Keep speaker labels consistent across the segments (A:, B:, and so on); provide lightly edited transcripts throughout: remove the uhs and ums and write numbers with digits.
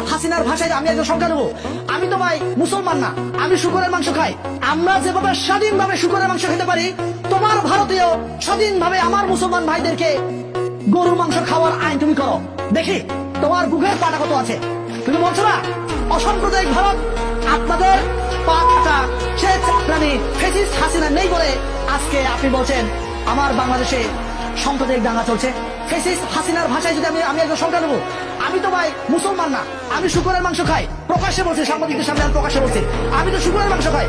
A: হাসিনার ভাষায় আমি একজন সংখ্যালঘু। আমি তো ভাই মুসলমান না, আমি শুকরের মাংস খাই। আমরা যেভাবে স্বাধীনভাবে শুকরের মাংস খেতে পারি, তোমার ভারতীয় স্বাধীনভাবে আমার মুসলমান ভাইদেরকে গরুর মাংস খাওয়ার আইন তুমি করো, দেখি তোমার বুকের পাটা কত আছে। তুমি বলছো না অসাম্প্রদায়িক ভারত, আপনাদের পাটা সে চাকরানি ফ্যাসিস্ট হাসিনা নেই বলে আজকে আপনি বলছেন আমার বাংলাদেশে সাম্প্রদায়িক দাঙ্গা চলছে। ফ্যাসিস্ট হাসিনার ভাষায় যদি আমি একজন সংখ্যালঘু, আমি তো ভাই মুসলমান না, আমি শুকরের মাংস খাই। প্রকাশ্যে বলছি, সাংবাদিকদের সামনে আমি প্রকাশ্যে বলছি আমি তো শুকরের মাংস খাই।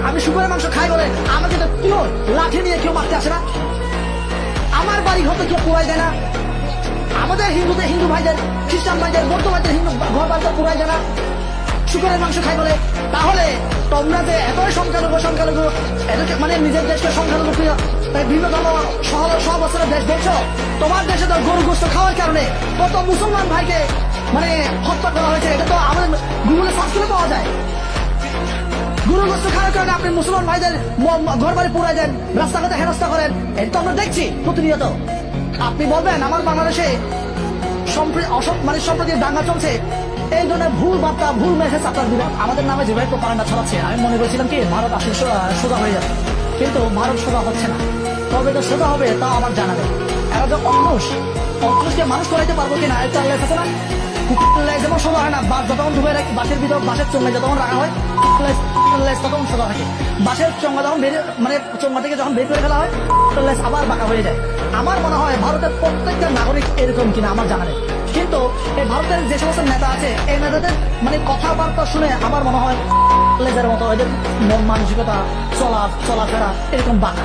A: আমি শুকরের মাংস খাই বলে আমাকে তো কেউ লাঠি নিয়ে কেউ মারতে আসে না, আমার বাড়ি ঘর তো কেউ পুরাই দেয় না, আমাদের হিন্দু ভাইদের, খ্রিস্টান ভাইদের, বৌদ্ধ ভাইদের হিন্দু ঘর বাড়িতে পুরাই দেয় না শুকরের মাংস খাই বলে। তাহলে তোমরা যে এতই সংখ্যালঘু মানে নিজের দেশকে সংখ্যালঘু বিভিন্ন ধর্ম সহবস্থানের দেশ দেখছো, তোমার দেশে তো গরু গোস্ত খাওয়ার কারণে কত মুসলমান ভাইকে মানে হত্যা করা হয়েছে। এটা তো আমাদের গুগলে সার্চ করে পাওয়া যায়। গরু গোস্ত খাওয়ার কারণে আপনি মুসলমান ভাইদের ঘর বাড়ি পুরাই দেন, রাস্তাঘাটে হেনস্থা করেন, এটা তো আমরা দেখছি প্রতিনিয়ত। আপনি বলবেন আমার বাংলাদেশে সম্প্রতি দাঙ্গা চলছে, এই ধরনের ভুল বার্তা, ভুল মেসেজ আপনার দিবেন, আমাদের নামে যেভাবে প্রপাগান্ডা ছড়াচ্ছে। আমি মনে করেছিলাম কি ভারত আসলে সোজা হয়ে যাবে, কিন্তু ভারত সোজা হচ্ছে না। তবে তো সোজা হবে তাও আমার জানা নেই। এরা যে অঙ্কুশকে মানুষ করাইতে পারবো কিনা একটা লেখ আছে না, যেমন সোজা হয় না, বাস যতক্ষণ ঢুকে রাখি বাসের ভিতর, বাসের চোঙে যতক্ষণ রাখা হয় ততক্ষণ সোজা থাকে, বাসের চোঙা যখন মানে চোঙা থেকে যখন বের করে ফেলা হয় আবার বাঁকা হয়ে যায়। আমার মনে হয় ভারতের প্রত্যেকটা নাগরিক এরকম কিনা আমার জানা নেই, কিন্তু এই ভারতের যে সমস্ত নেতা আছে এই নেতাদের মানে কথাবার্তা শুনে আমার মনে হয় লেজের মতো এদের মন মানসিকতা, চলাফেরা এরকম বাঁকা।